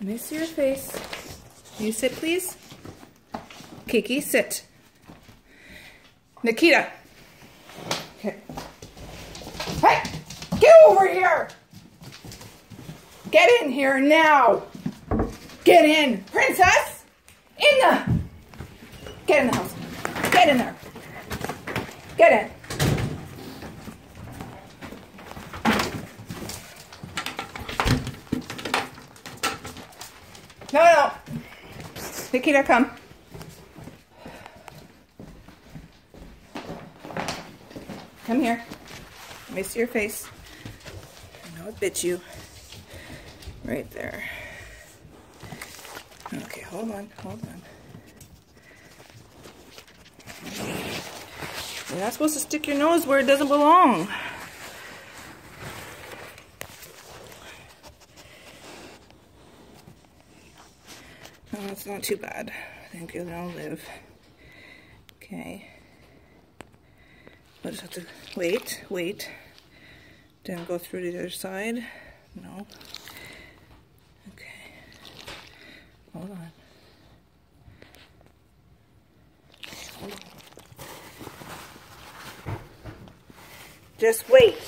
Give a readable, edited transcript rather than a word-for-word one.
Let me see your face. Can you sit, please? Kiki, sit. Nikita. Okay. Hey! Get over here! Get in here now! Get in! Princess! Get in the house. Get in there. Get in. No. Nikita, come. Come here. Let me see your face. I know it bit you. Right there. Okay, hold on. You're not supposed to stick your nose where it doesn't belong. No, it's not too bad. I think you'll now live. Okay. We'll just have to wait. Then go through to the other side. No. Okay. Hold on. Just wait.